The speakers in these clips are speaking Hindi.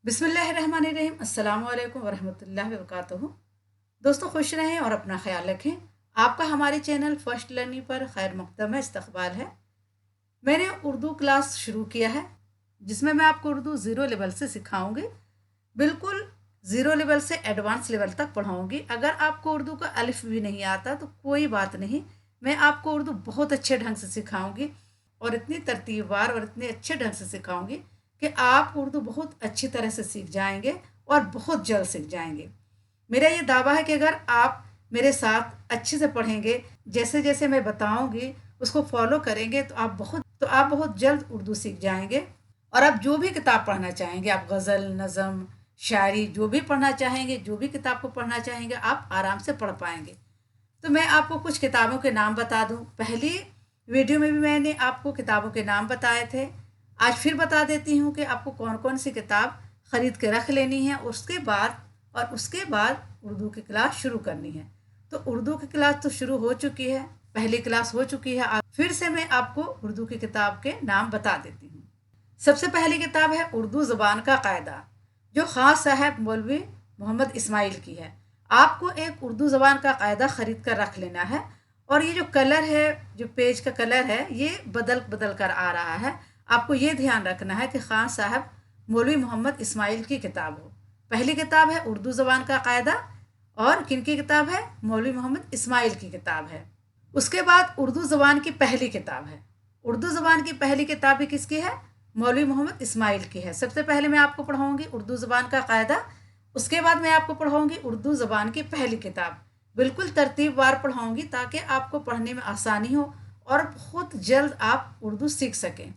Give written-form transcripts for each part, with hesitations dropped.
बिस्मिल्लाहिर्रहमानिर्रहीम अस्सलाम वालेकुम वरहमतुल्लाहि वबरकातुहू। दोस्तों खुश रहें और अपना ख्याल रखें। आपका हमारे चैनल फर्स्ट लर्निंग पर खैर मकदम है, इस्तकबाल है। मैंने उर्दू क्लास शुरू किया है जिसमें मैं आपको उर्दू ज़ीरो लेवल से सिखाऊंगी। बिल्कुल ज़ीरो लेवल से एडवांस लेवल तक पढ़ाऊंगी। अगर आपको उर्दू का अलिफ भी नहीं आता तो कोई बात नहीं, मैं आपको उर्दू बहुत अच्छे ढंग से सिखाऊंगी और इतनी तरतीबवार और इतने अच्छे ढंग से सिखाऊंगी कि आप उर्दू बहुत अच्छी तरह से सीख जाएंगे और बहुत जल्द सीख जाएंगे। मेरा ये दावा है कि अगर आप मेरे साथ अच्छे से पढ़ेंगे, जैसे जैसे मैं बताऊंगी उसको फॉलो करेंगे तो आप बहुत जल्द उर्दू सीख जाएंगे। और आप जो भी किताब पढ़ना चाहेंगे, आप गज़ल, नज़म, शायरी जो भी पढ़ना चाहेंगे, जो भी किताब को पढ़ना चाहेंगे, आप आराम से पढ़ पाएंगे। तो मैं आपको कुछ किताबों के नाम बता दूं। पहली वीडियो में भी मैंने आपको किताबों के नाम बताए थे। आज फिर बता देती हूँ कि आपको कौन कौन सी किताब ख़रीद के रख लेनी है। उसके बाद उर्दू की क्लास शुरू करनी है। तो उर्दू की क्लास तो शुरू हो चुकी है, पहली क्लास हो चुकी है। फिर से मैं आपको उर्दू की किताब के नाम बता देती हूँ। सबसे पहली किताब है उर्दू ज़ुबान का कायदा, जो खान साहब मौलवी मोहम्मद इस्माइल की है। आपको एक उर्दू ज़बान का कायदा ख़रीद कर रख लेना है। और ये जो कलर है, जो पेज का कलर है, ये बदल बदल कर आ रहा है। आपको ये ध्यान रखना है कि खान साहब मौलवी मोहम्मद इस्माइल की किताब हो। पहली किताब है उर्दू ज़बान का कायदा और किनकी किताब है? मौलवी मोहम्मद इस्माइल की किताब है। उसके बाद उर्दू ज़बान की पहली किताब है। उर्दू ज़बान की पहली किताब भी किसकी है? मौलवी मोहम्मद इस्माइल की है। सबसे पहले मैं आपको पढ़ाऊंगी उर्दू ज़बान का कायदा, उसके बाद मैं आपको पढ़ाऊंगी उर्दू ज़बान की पहली किताब। बिल्कुल तरतीबवार पढ़ाऊंगी ताकि आपको पढ़ने में आसानी हो और बहुत जल्द आप उर्दू सीख सकें।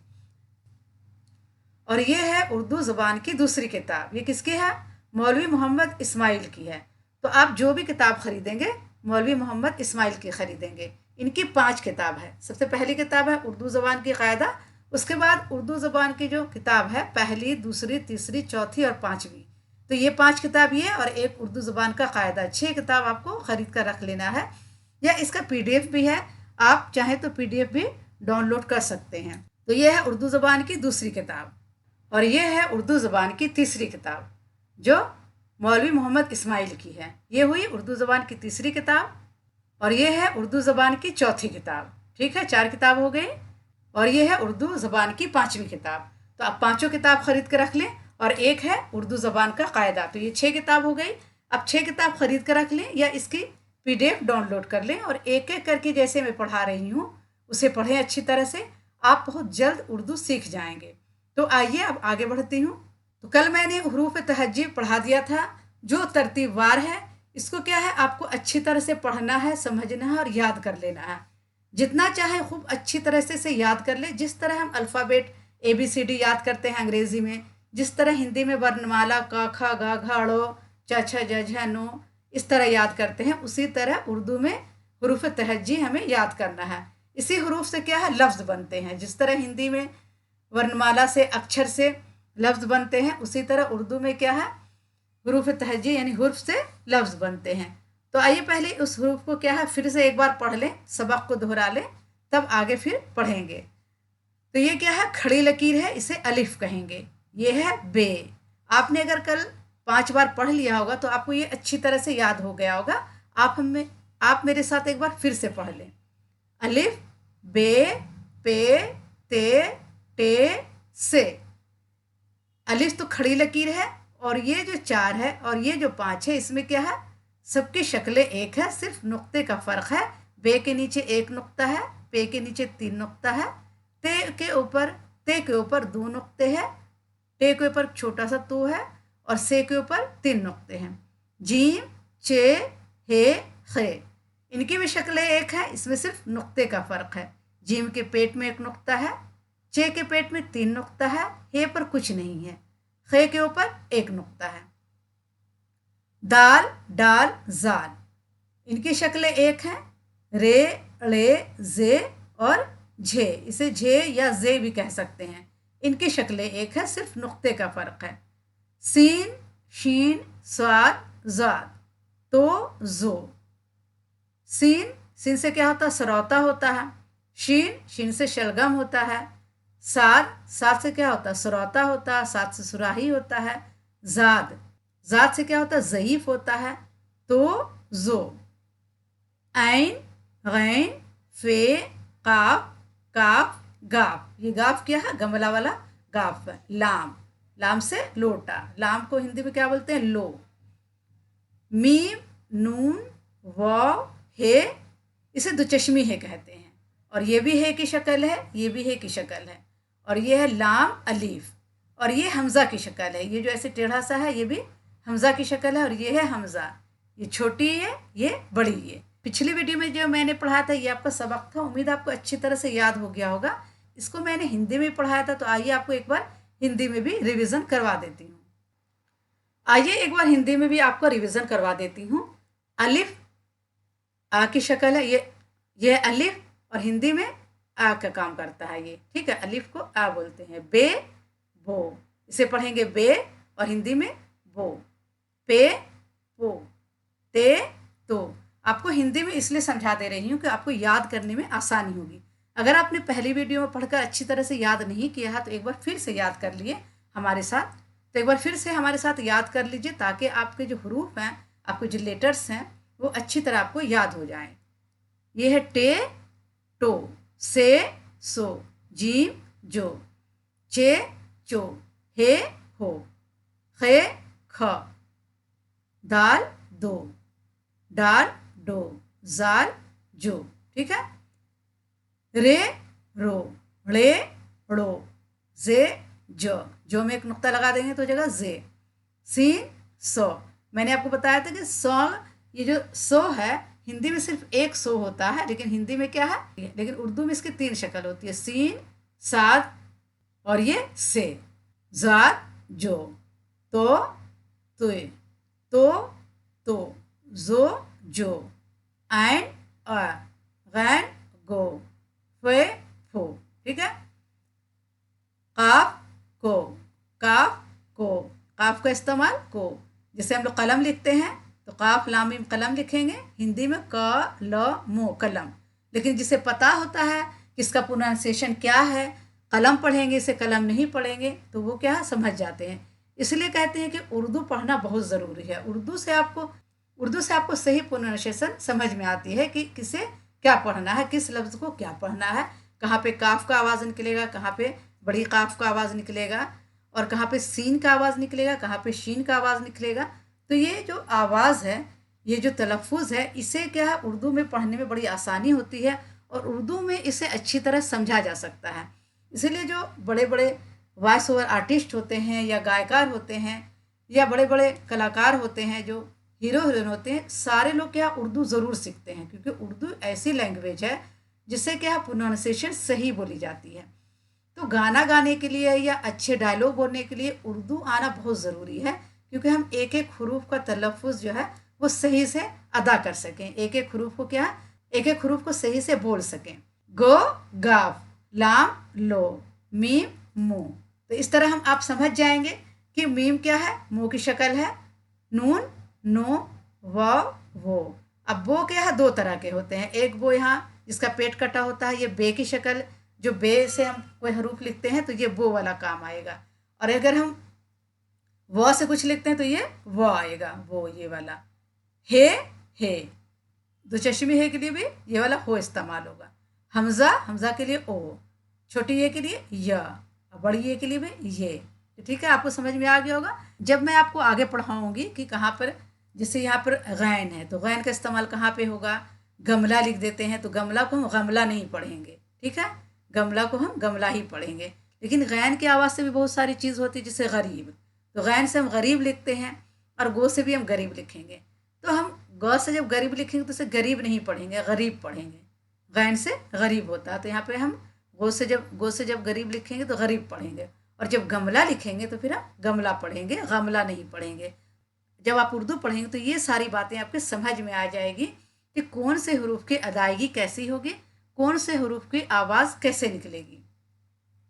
और ये है उर्दू ज़बान की दूसरी किताब। ये किसकी है? मौलवी मोहम्मद इस्माइल की है। तो आप जो भी किताब खरीदेंगे मौलवी मोहम्मद इस्माइल की खरीदेंगे। इनकी 5 किताब है। सबसे पहली किताब है उर्दू ज़बान की कायदा। उसके बाद उर्दू ज़बान की जो किताब है, पहली, दूसरी, तीसरी, चौथी और 5वीं। तो ये 5 किताब ये और एक उर्दू ज़बान का कायदा, 6 किताब आपको ख़रीद कर रख लेना है। या इसका PDF भी है, आप चाहें तो PDF भी डाउनलोड कर सकते हैं। तो ये है उर्दू ज़बान की दूसरी किताब। और ये है उर्दू ज़बान की तीसरी किताब जो मौलवी मोहम्मद इस्माइल की है। ये हुई उर्दू ज़बान की तीसरी किताब। और ये है उर्दू ज़बान की चौथी किताब। ठीक है, 4 किताब हो गई। और ये है उर्दू ज़बान की 5वीं किताब। तो आप पाँचों किताब खरीद कर रख लें। और एक है उर्दू ज़बान का कायदा। तो ये 6 किताब हो गई। अब 6 किताब खरीद कर रख लें या इसकी PDF डाउनलोड कर लें और एक एक करके जैसे मैं पढ़ा रही हूँ उसे पढ़ें अच्छी तरह से। आप बहुत जल्द उर्दू सीख जाएंगे। तो आइए अब आगे बढ़ती हूँ। तो कल मैंने हरूफ तहज्जी पढ़ा दिया था, जो तरतीबवार है। इसको क्या है, आपको अच्छी तरह से पढ़ना है, समझना है और याद कर लेना है। जितना चाहे खूब अच्छी तरह से याद कर ले। जिस तरह हम अल्फ़ाबेट ABCD याद करते हैं अंग्रेज़ी में, जिस तरह हिंदी में वर्णमाला क ख ग घ ड़ च छ ज झ नो इस तरह याद करते हैं, उसी तरह उर्दू में हरूफ तहज्जी हमें याद करना है। इसी हरूफ से क्या है, लफ्ज़ बनते हैं। जिस तरह हिंदी में वर्णमाला से, अक्षर से लफ्ज़ बनते हैं, उसी तरह उर्दू में क्या है, हरूफ तहज्जी यानी हुर्फ से लफ्ज़ बनते हैं। तो आइए पहले उस हरूफ को क्या है फिर से एक बार पढ़ लें, सबक को दोहरा लें, तब आगे फिर पढ़ेंगे। तो ये क्या है, खड़ी लकीर है, इसे अलिफ कहेंगे। ये है बे। आपने अगर कल 5 बार पढ़ लिया होगा तो आपको ये अच्छी तरह से याद हो गया होगा। आप मेरे साथ एक बार फिर से पढ़ लें। अलिफ, बे, पे, ते, टे, से। अलिफ तो खड़ी लकीर है और ये जो 4 है और ये जो 5 है, इसमें क्या है, सबकी शक्लें एक है, सिर्फ नुक्ते का फ़र्क है। बे के नीचे 1 नुक्ता है, पे के नीचे 3 नुक्ता है, ते के ऊपर 2 नुक्ते हैं, टे के ऊपर छोटा सा तो है और से के ऊपर 3 नुक्ते हैं। जीम, चे, हे, खे, इनकी भी शक्लें एक है, इसमें सिर्फ नुक्ते का फ़र्क है। जीम के पेट में 1 नुक्ता है, चे के पेट में 3 नुक्ता है, हे पर कुछ नहीं है, खे के ऊपर 1 नुक्ता है। दाल, डाल, जाल, इनकी शक्लें एक हैं, रे, ड़े, जे और झे। इसे झे या जे भी कह सकते हैं। इनकी शक्लें एक है, सिर्फ नुक्ते का फ़र्क है। सीन, शीन, स्वाद, जाद, तो, जो। सीन से क्या होता है, सरौता होता है। शीन से शलगम होता है। साद से क्या होता है, सरौता होता है। साद से सुराही होता है। ज़ाद, ज़ाद से क्या होता है, ज़ईफ़ होता है, तो ज़ो। ऐन, गैन, फे, काफ, काफ, गाफ, ये गाफ क्या है, गमला वाला गाफ है। लाम, लाम से लोटा, लाम को हिंदी में क्या बोलते हैं, लो। मीम, नून, वाव, हे, इसे दुचश्मी है कहते हैं, और ये भी है की शक्ल है, ये भी है की शक्ल है, और ये है लाम अलीफ, और ये हमज़ा की शक्ल है, ये जो ऐसे टेढ़ा सा है ये भी हमज़ा की शक्ल है, और ये है हमज़ा, ये छोटी है, ये बड़ी है। पिछली वीडियो में जो मैंने पढ़ाया था ये आपका सबक था, उम्मीद आपको अच्छी तरह से याद हो गया होगा। इसको मैंने हिंदी में पढ़ाया था, तो आइए आपको एक बार हिंदी में भी रिवीजन करवा देती हूँ। आइए एक बार हिंदी में भी आपको रिवीजन करवा देती हूँ। अलिफ आ की शक्ल है, ये अलिफ, और हिंदी में आ का काम करता है ये, ठीक है, अलिफ को आ बोलते हैं। बे, बो, इसे पढ़ेंगे बे, और हिंदी में बो। पे, पो, ते, तो। आपको हिंदी में इसलिए समझा दे रही हूँ कि आपको याद करने में आसानी होगी। अगर आपने पहली वीडियो में पढ़कर अच्छी तरह से याद नहीं किया है तो एक बार फिर से याद कर लिए हमारे साथ, तो एक बार फिर से हमारे साथ याद कर लीजिए, ताकि आपके जो हरूफ हैं, आपके जो लेटर्स हैं, वो अच्छी तरह आपको याद हो जाएं। ये है टे, टो, से, सो, जीम, जो, चे, चो, हे, हो, खे, ख, दाल, दो, डाल, डो, जाल, जो, ठीक है। रे, रो, रे, रो, जे, जो में एक नुक्ता लगा देंगे तो जगह जे। सीन, सो, मैंने आपको बताया था कि सो, ये जो सो है हिंदी में सिर्फ एक सो होता है, लेकिन हिंदी में क्या है, लेकिन उर्दू में इसकी 3 शक्ल होती है, सीन, साद, और ये से। जाद, जो, तो, तुए, तो, जो, जो, ऐन, अ, गैन, गो, फे, फो, ठीक है। काफ, को, काफ, को, काफ का इस्तेमाल को, जैसे हम लोग कलम लिखते हैं तो काफ लाम मीम कलम लिखेंगे, हिंदी में क ल मो कलम, लेकिन जिसे पता होता है कि इसका प्रोनाउंसिएशन क्या है, कलम पढ़ेंगे इसे कलम नहीं पढ़ेंगे, तो वो क्या है, समझ जाते हैं। इसलिए कहते हैं कि उर्दू पढ़ना बहुत ज़रूरी है। उर्दू से आपको सही प्रोनाउंसिएशन समझ में आती है कि किसे क्या पढ़ना है, किस लफ्ज़ को क्या पढ़ना है, कहाँ पे काफ का आवाज़ निकलेगा, कहाँ पे बड़ी काफ का आवाज़ निकलेगा, और कहाँ पे सीन का आवाज़ निकलेगा, कहाँ पे शीन का आवाज़ निकलेगा। तो ये जो आवाज़ है, ये जो तलफ़ुज़ है, इसे क्या है, उर्दू में पढ़ने में बड़ी आसानी होती है, और उर्दू में इसे अच्छी तरह समझा जा सकता है। इसीलिए जो बड़े बड़े वॉइस ओवर आर्टिस्ट होते हैं, या गायकार होते हैं, या बड़े बड़े कलाकार होते हैं, जो हीरो हीरोइन होते हैं, सारे लोग क्या उर्दू ज़रूर सीखते हैं, क्योंकि उर्दू ऐसी लैंग्वेज है जिससे क्या प्रोनाउंसिएशन सही बोली जाती है। तो गाना गाने के लिए या अच्छे डायलॉग बोलने के लिए उर्दू आना बहुत ज़रूरी है, क्योंकि हम एक एक हरूफ का तलफ़ुज़ जो है वो सही से अदा कर सकें, एक एक हरूफ को क्या, एक एक हरूफ को सही से बोल सकें। गो, गाफ, लाम, लो, मीम, मू। तो इस तरह हम आप समझ जाएंगे कि मीम क्या है, मुँह की शक्ल है, नून, नो, वाव, वो। अब वो क्या है, 2 तरह के होते हैं, एक वो यहाँ जिसका पेट कटा होता है, ये बे की शक्ल, जो बे से हम कोई हरूफ लिखते हैं तो ये वो वाला काम आएगा, और अगर हम व से कुछ लिखते हैं तो ये वो आएगा, वो ये वाला। हे, दुचश्मी है के लिए भी ये वाला हो इस्तेमाल होगा। हमज़ा के लिए ओ, छोटी ये के लिए य, और बड़ी ये के लिए भी ये। ठीक है, आपको समझ में आ गया होगा। जब मैं आपको आगे पढ़ाऊँगी कि कहाँ पर, जैसे यहाँ पर गैन है तो गैन का इस्तेमाल कहाँ पे होगा, गमला लिख देते हैं तो गमला को हम गमला नहीं पढ़ेंगे, ठीक है, गमला को हम गमला ही पढ़ेंगे। लेकिन गैन की आवाज़ से भी बहुत सारी चीज़ होती है, जैसे गरीब, तो गैन से हम गरीब लिखते हैं, और गो से भी हम गरीब लिखेंगे। तो हम गौ से जब गरीब लिखेंगे तो उसे गरीब नहीं पढ़ेंगे, गरीब पढ़ेंगे, गैन से गरीब होता है। तो यहाँ पे हम गो से जब गरीब लिखेंगे तो गरीब पढ़ेंगे, और जब गमला लिखेंगे तो फिर हम गमला पढ़ेंगे, गमला नहीं पढ़ेंगे। जब आप उर्दू पढ़ेंगे तो ये सारी बातें आपके समझ में आ जाएगी कि कौन से हरूफ की अदायगी कैसी होगी, कौन से हरूफ की आवाज़ कैसे निकलेगी।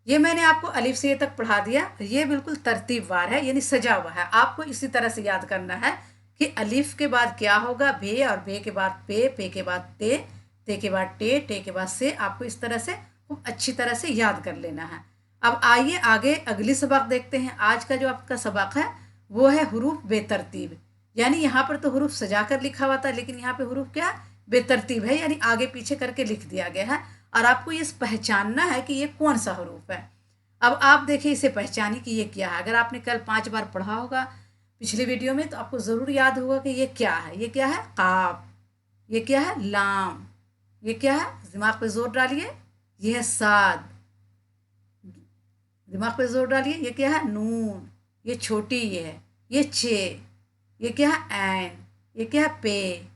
ये मैंने आपको अलिफ से ये तक पढ़ा दिया, ये बिल्कुल तरतीबवार है, यानी सजा हुआ है। आपको इसी तरह से याद करना है कि अलिफ के बाद क्या होगा, बे, और बे के बाद पे के बाद ते के बाद टे के बाद से। आपको इस तरह से खूब अच्छी तरह से याद कर लेना है। अब आइए आगे अगली सबक देखते हैं। आज का जो आपका सबक है वो है हुरूफ बेतरतीब। यानी यहाँ पर तो हुरूफ सजा कर लिखा हुआ था, लेकिन यहाँ पे हुरूफ क्या बेतरतीब है, यानी आगे पीछे करके लिख दिया गया है। और आपको ये पहचानना है कि ये कौन सा हुरूफ है। अब आप देखिए इसे पहचानिए कि ये क्या है। अगर आपने कल 5 बार पढ़ा होगा पिछले वीडियो में, तो आपको ज़रूर याद होगा कि ये क्या है। ये क्या है? काफ। ये क्या है? लाम। ये क्या है? दिमाग पे जोर डालिए। ये है साद। दिमाग पे जोर डालिए। ये क्या है? नून। ये छोटी ये है। ये चे। ये क्या है? ऐन। ये क्या है? पे।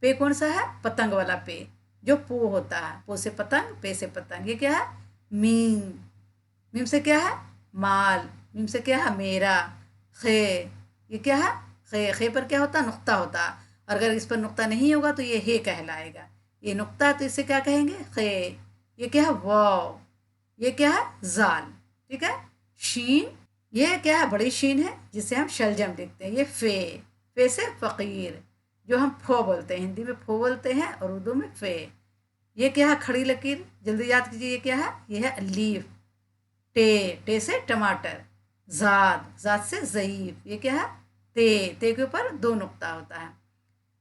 पे कौन सा है? पतंग वाला पे, जो पो होता है। पो से पतंग, पे से पतंग। ये क्या है? मीम। मीम से क्या है? माल। मीम से क्या है? मेरा। खे। ये क्या है? खे। खे पर क्या होता है? नुक्ता होता है। और अगर इस पर नुक्ता नहीं होगा तो ये हे कहलाएगा। ये नुक्ता है तो इसे क्या कहेंगे? खे। ये क्या है? वाव। ये क्या है? जाल। ठीक है। शीन। ये क्या है? बड़ी शीन है जिसे हम शलजम लिखते हैं। ये फे। फे से फकीर, जो हम फो बोलते हैं। हिंदी में फो बोलते हैं और उर्दू में फे। ये क्या है? खड़ी लकीर। जल्दी याद कीजिए। ये क्या है? ये है लीफ। टे। टे से टमाटर। जाद। जाद से ज़ईफ। ये क्या है? ते। ते के ऊपर 2 नुक्ता होता है।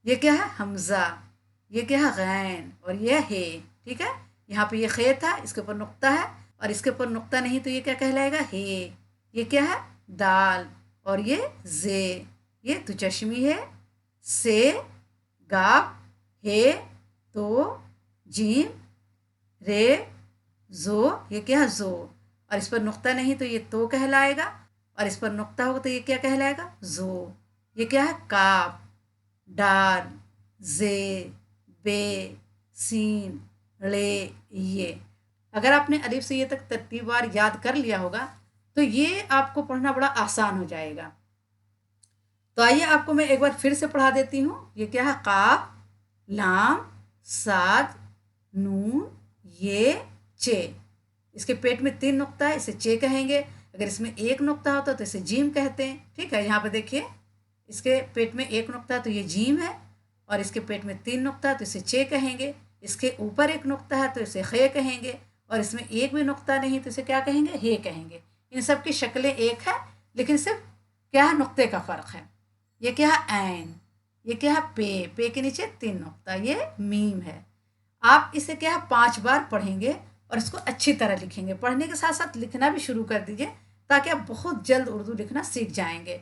ये क्या है? हमजा। ये क्या है? गैन। और ये हे। ठीक है। यहाँ पे ये खे था, इसके ऊपर नुक्ता है, और इसके ऊपर नुक्ता नहीं तो ये क्या कहलाएगा? हे। ये क्या है? दाल। और ये जे। ये तुचश्मी है। से। गाफ। हे। तो। जीम। रे। जो। ये क्या है? जो। और इस पर नुक्ता नहीं तो ये तो कहलाएगा, और इस पर नुक्ता होगा तो ये क्या कहलाएगा? जो। ये क्या है? काफ। डाल। जे। बे। सीन। रे। ये। अगर आपने अलिफ से ये तक तरतीबवार याद कर लिया होगा तो ये आपको पढ़ना बड़ा आसान हो जाएगा। तो आइए आपको मैं एक बार फिर से पढ़ा देती हूँ। ये क्या है? काफ, लाम, साद, नून, ये, चे। इसके पेट में 3 नुक्ता है, इसे चे कहेंगे। अगर इसमें 1 नुक्ता होता तो इसे जीम कहते हैं। ठीक है। यहाँ पे देखिए, इसके पेट में 1 नुक्ता है तो ये जीम है, और इसके पेट में 3 नुक्ता है तो इसे चे कहेंगे। इसके ऊपर 1 नुक्ता है तो इसे खे कहेंगे, और इसमें एक भी नुक्ता नहीं तो इसे क्या कहेंगे? हे कहेंगे। इन सब की शक्लें एक है, लेकिन सिर्फ क्या है? नुक्ते का फ़र्क है। ये क्या है? ऐन। ये क्या है? पे। पे के नीचे 3 नुक्ता, ये मीम है। आप इसे क्या है? 5 बार पढ़ेंगे और इसको अच्छी तरह लिखेंगे। पढ़ने के साथ साथ लिखना भी शुरू कर दीजिए, ताकि आप बहुत जल्द उर्दू लिखना सीख जाएंगे।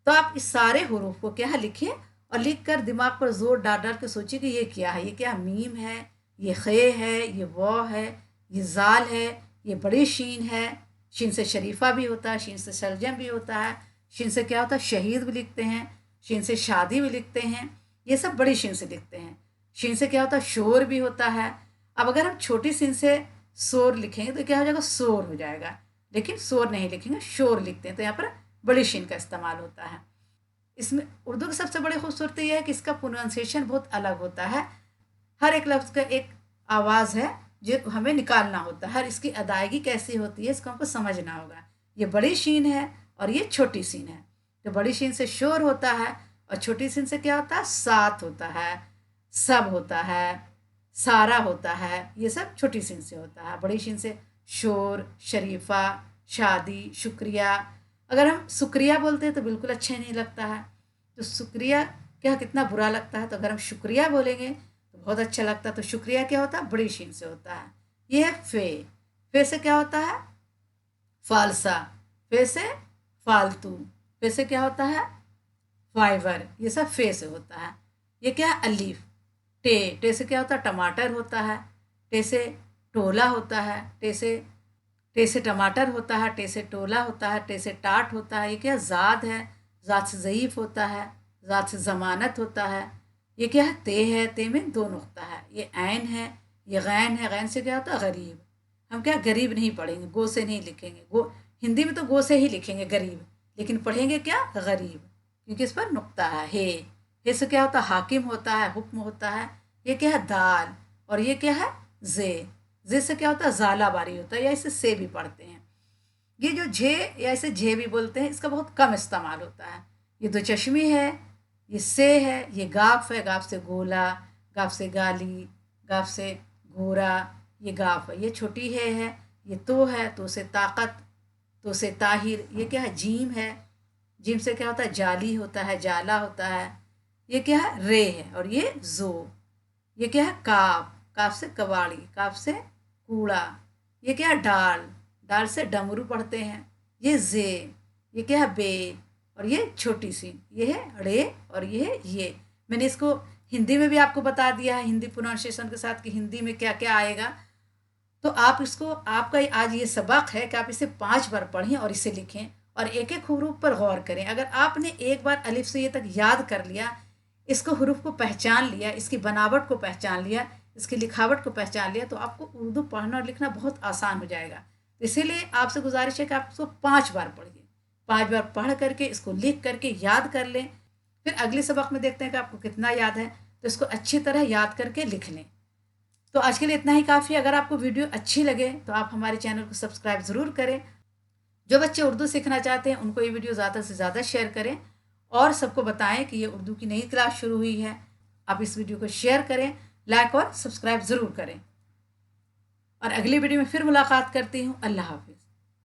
तो आप इस सारे हरूफ को क्या है? लिखिए, और लिख कर दिमाग पर जोर डाल डाल के सोचिए कि ये क्या है। ये क्या? मीम है। ये खे है। ये वो है। ये जाल है। ये बड़ी शीन है। शीन से शरीफा भी होता है, शीन से शलजम भी होता है, शीन से क्या होता है? शहीद भी लिखते हैं, शीन से शादी भी लिखते हैं। ये सब बड़ी शीन से लिखते हैं। शीन से क्या होता है? शोर भी होता है। अब अगर हम छोटी शीन से शोर लिखेंगे तो क्या हो जाएगा? शोर हो जाएगा। लेकिन शोर नहीं लिखेंगे, शोर लिखते हैं, तो यहाँ पर बड़ी शीन का इस्तेमाल होता है। इसमें उर्दू की सबसे बड़ी खूबसूरती यह है कि इसका प्रोनाउंसिएशन बहुत अलग होता है। हर एक लफ्ज़ का एक आवाज़ है जो हमें निकालना होता है। हर इसकी अदायगी कैसी होती है इसको हमको समझना होगा। ये बड़ी शीन है और ये छोटी शीन है। तो बड़ी शीन से शोर होता है, और छोटी शीन से क्या होता है? साथ होता है, सब होता है, सारा होता है। ये सब छोटी शीन से होता है। बड़ी शीन से शोर, शरीफा, शादी, शुक्रिया। अगर हम शुक्रिया बोलते हैं तो बिल्कुल अच्छा नहीं लगता है। तो शुक्रिया क्या कितना बुरा लगता है, तो अगर हम शुक्रिया बोलेंगे तो बहुत अच्छा लगता है। तो शुक्रिया क्या होता है? बड़ी शीन से होता है। ये है फे। फे से क्या होता है? फालसा। फे से फालतू। फे से क्या होता है? फाइबर। ये सब फे से होता है। ये क्या है? अलीफ। टे। टे से क्या होता है? टमाटर होता है। टे से टोला होता है। टे से टमाटर होता है। टे से टोला होता है। टे से टाट होता है। ये क्या? ज़ाद है। ज़ाद से ज़ईफ़ होता है। ज़ाद से ज़मानत होता है। ये क्या है? ते है। ते में 2 नुक्ता है। ये ऐन है। ये गैन है। गैन से क्या होता है? गरीब। हम क्या गरीब नहीं पढ़ेंगे, गो से नहीं लिखेंगे। गो हिंदी में तो गो से ही लिखेंगे गरीब, लेकिन पढ़ेंगे क्या? गरीब, क्योंकि इस पर नुक्ता है। हे से क्या होता है? हाकिम होता है, हुक्म होता है। ये क्या है? दाल। और ये क्या है? जे से क्या होता है? ज़ाला बारी होता है, या इसे से भी पढ़ते हैं। ये जो झे या इसे झे भी बोलते हैं, इसका बहुत कम इस्तेमाल होता है। ये दो चश्मी है। ये से है। ये गाफ है। गाफ से गोला, गाफ से गाली, गाफ से घोरा। ये गाफ है। ये छोटी है। ये तो है। तो से ताकत, तो से ताहिर। ये क्या है? जीम है। जीम से क्या होता है, जाली होता है, जाला होता है। ये क्या है, रे है। और ये जो, ये क्या है, काफ, काफ से कबाड़ी, काफ से कूड़ा। ये क्या है, डाल, डाल से डमरू पढ़ते हैं। ये जे, ये क्या है, बे। और ये छोटी सी, ये है रे। और ये है ये। मैंने इसको हिंदी में भी आपको बता दिया है, हिंदी प्रोनाउंसिएशन के साथ, कि हिंदी में क्या क्या आएगा। तो आप इसको, आपका आज ये सबक है कि आप इसे 5 बार पढ़ें और इसे लिखें और एक एक हरूफ पर गौर करें। अगर आपने एक बार अलिफ से ये तक याद कर लिया, इसको हरूफ को पहचान लिया, इसकी बनावट को पहचान लिया, इसकी लिखावट को पहचान लिया, तो आपको उर्दू पढ़ना और लिखना बहुत आसान हो जाएगा। इसीलिए आपसे गुजारिश है कि आप इसको 5 बार पढ़िए। 5 बार पढ़ करके इसको लिख करके याद कर लें। फिर अगले सबक में देखते हैं कि आपको कितना याद है, तो इसको अच्छी तरह याद करके लिख लें। तो आज के लिए इतना ही काफ़ी। अगर आपको वीडियो अच्छी लगे तो आप हमारे चैनल को सब्सक्राइब ज़रूर करें। जो बच्चे उर्दू सीखना चाहते हैं उनको ये वीडियो ज़्यादा से ज़्यादा शेयर करें और सबको बताएं कि ये उर्दू की नई क्लास शुरू हुई है। आप इस वीडियो को शेयर करें, लाइक और सब्सक्राइब ज़रूर करें। और अगली वीडियो में फिर मुलाकात करती हूँ। अल्लाह हाफिज़।